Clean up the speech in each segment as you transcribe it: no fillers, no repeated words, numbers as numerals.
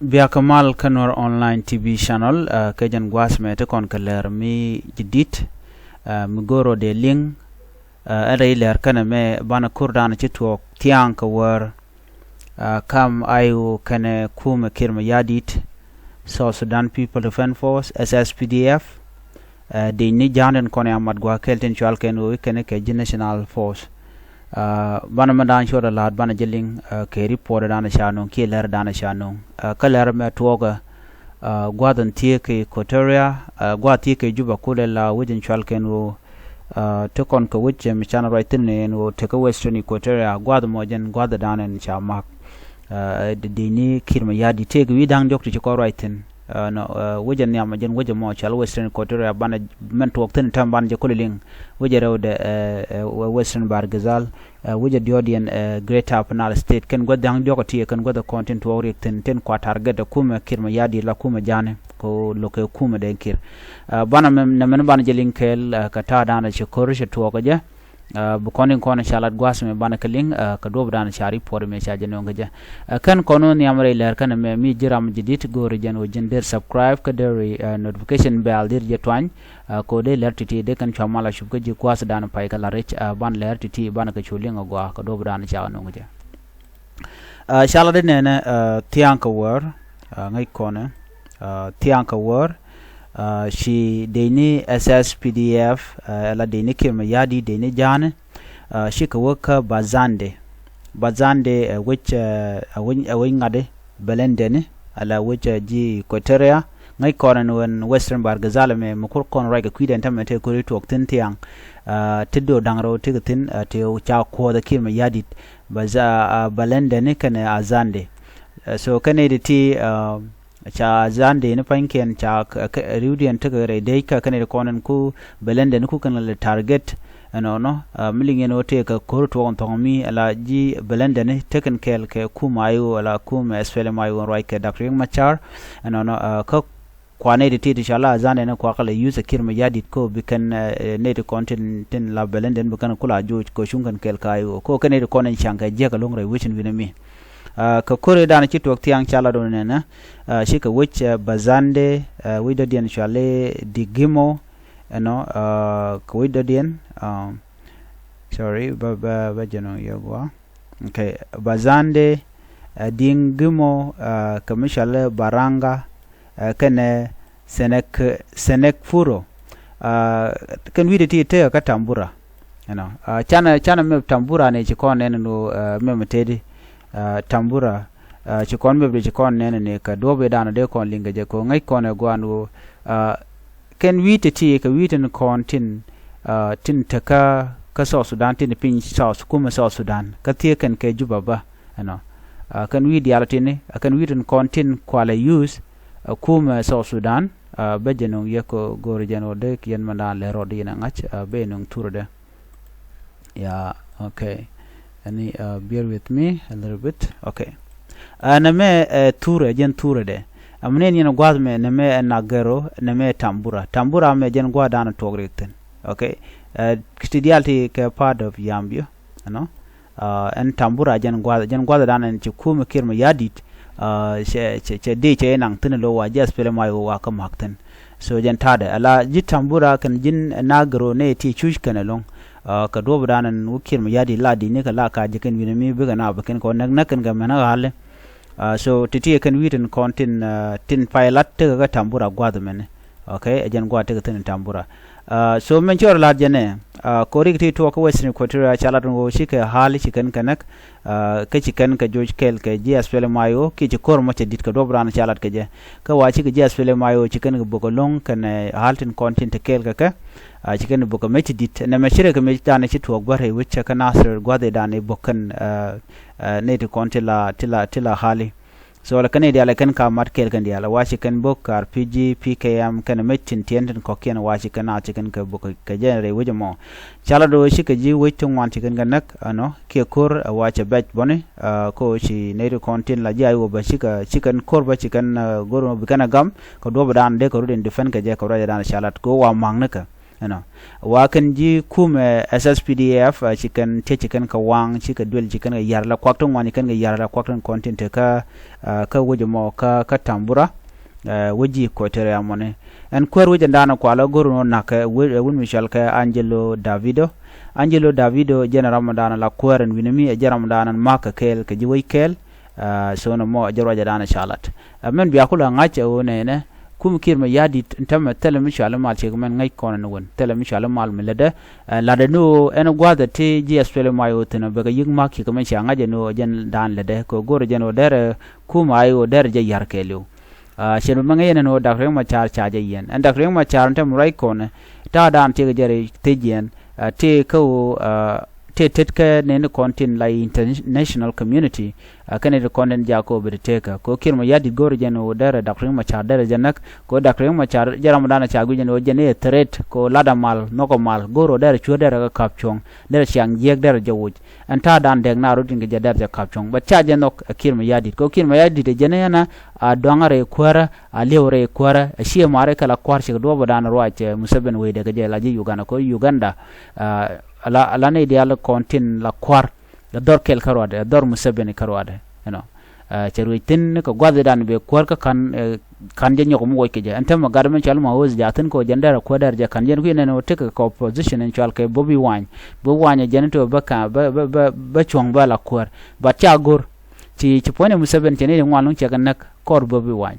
Biakamal Kanor online TV channel kajan gwas me te kon kaler mi jidit mugoro de ling ada iler kana me bana kurdan chitwo tiang ka war kam ayu kana kuma kirma yadit South Sudan People Defense Force SSPDF de ni janen kon amad gwa kelten chwal kenu kana ke national force bana madan shoda lad bana jeling ke report dana shano ke ler dana shano kaler me tuoga gwadan tie ke ikuɔtɛiriaa gwa tie ke juba kule la wujin chalken to kon ko wujje mi chana right ne no te ko western ikuɔtɛiriaa gwada mojen gwada dana ni chamak de ni kirma yadi te wi dang dokti ko righten no wujen nyama jen wuje mo chal western ikuɔtɛiriaa bana men to wakten tam ban je kuling wuje rewde western bargazal wuje diodien greater penal state ken godang jogoti ken goda content wori ten kwa target kuma kirma yadi la kuma jane ko loke kuma den kir bana men bana je linkel kata dana che korishe to ko je bu konin kono shalat gwas me bana keling ka dob dana shari por me chaje no ngaje kan kono ni amre ler kan me mi jiram jidit gori jen o jender subscribe ka der notification bell dir je twan ko de ler titi de kan chamala shub ko ji gwas dana pai kala rech ban ler titi bana ka chulinga gwa ka dob dana cha no ngaje shalade ne tianka war ngai kono tianka war she deni SSPDF la deni kirma yadi deni jane she ka waka bazande which awin ngade belendene ala which ji ikuɔtɛiriaa ngai koran wen western bargazal me mukur kon raiga kwiden tamete ko to tin tiang tiddo dangro tigatin te cha ko da kirma yadi baza belendene kana azande so kane de ti cha zande ne panken cha rudian tagare dai ka kane konan ku belende ku kan le target no milinge no te ka korto on tomi ala ji belende ne teken kel ke kumayo ala kum SPLM IO right ke dr machar no ka kwane de ti inshallah zande ne kwa kala use kirma yadit ko bikan ne de content tin la belende bikan kula jo ko shungan kel kayo ko kane de konan changa je ka longre wichin winami ka kore dana chitok tiang chala do nena shika which bazande wido dien chale digimo no ko wido dien sorry ba jeno yogwa okay bazande dingimo kamishale baranga kene senek furo kan wido ti te ka tambura chana me tambura ne chikone no me metedi tambura chikon mebre chikon nene ne ka dobe dana de kon linga je ko ngai kon gwanu ken wite ti ka witen kon tin taka ka South Sudan tin pin South kuma South Sudan ka tie kan ke juba ba kan wi dialati ne kan witen kon tin kwala use kuma South Sudan bejeno yeko gor jeno de kien manda le rodi na ngach be nung turde yeah okay any bear with me a little bit okay name ture jen ture de amnen yeno gwad me neme nagero neme tambura me jen gwad an togreten okay kitidialti ke part of yambio en tambura jen gwad dan en chikume kirma yadit che de che nang tin lo wa jas pele mai wa kam hakten so jen tade ala ji tambura kan jin nagero ne ti chush kanalong ka dob danan wukir mi yadi ladi ne ka la ka jikin wi mi biga na bakin ko nak nakan ga mana hale so titi kan witin kontin tin pilot te ga tambura gwad men okay ejen gwa te tin tambura so men jor la jene ko rigti to ko western ikuɔtɛiriaa chala ngo shike hali chikan kanak ke chikan ka joj kel ke SPLM IO ki chikor mo chedit ka dob ran chalat ke je ka wa chi ke SPLM IO chikan ga bokolong kan haltin kontin te kel ka chikan boko meti dit na mashire ka meti dane chi to gbare wicha ka nasir gwade dane bokan ne to kontila tila hali so la kane dia la kan ka mat kel kan dia la washi kan bok RPG PKM kan metin tienten ko ken washi kan a chikan ka bok ka jere wujmo chala do shi ka ji witung wan chikan ganak ke kor wacha batch bone ko shi ne to kontin la jai wo ba shika chikan kor ba chikan goro bikana gam ko do dan de ko den defend ka je ko ra dan chalat ko wa mangnaka wakan ji kume SSPDF chicken te chicken ka wang chicken duel chicken yar la kwakton wani kan yar la kwakton content ka wujo mo ka tambura wuji ikuɔtɛiriaa mone en kwer wujo ndana kwala guru na ka wun michal ka Angelo Davido jena ramadana la kweren winami jena ramadana maka kel ka jiwai kel so no mo jarwa jadana shalat men biya kula ngache one ne kum kirma yadi ntama tele michal mal che men ngai kono won tele michal mal melede lade no en gwada te SPLM IO tena baga yig maki ka men cha ngaje no jen dan lede ko goro jeno der kum IO der je yar kelu shenu mangene no dakre ma char chaje yen en dakre ma char ntam rai kone ta dan te jere te jen te ko te tetka ne content la international community kane de content jako be teka ko kirma yadi goro jeno der dakre ma char der janak ko dakre ma char jaram dana chagu jeno jene threat ko lada mal noko mal goro der chu der ka kapchong der chang yek der jawuj anta dan deg na rudin ge der ja kapchong ba cha jenok kirma yadi ko kirma yadi de jene yana a dongare kwara a lewre kwara a shi mare kala kwar shi do bodan roache musaben we de ge la ji Uganda ala ne dia la content la kwar la dor kel karwade dor musaben karwade cheru tin ko gwade dan be kwar ka kan je nyoko mo ke je antem garmen chal ma wos jaten ko jandara ko dar je kan je ku ne no take ko position en chal ke bobi wany jento ba chong ba la kwar ba cha gor ci pone musaben tene ngwalung che kan nak kor bobi wany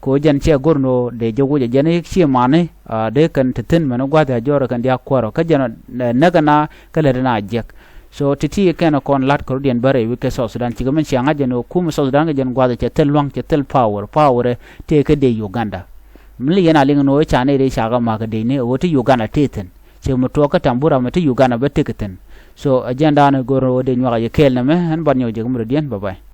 ko jan che gorno de jogo je jene chi mane de kan tin mano gwada joro kan dia kwaro ka jana nagana kala na jek so titi kana kon lat ko dien bare wi ke so Sudan ci gamen ci ngaje no kuma so Sudan ga jan gwada che tel long che tel power te ke de Uganda mli yana ling no cha ne de shaga ma ga de ne woti Uganda teten che mo to ka tambura mate Uganda ba teketen so agenda na goro de nywa ye kel na me han ban yo je gumro dien bye bye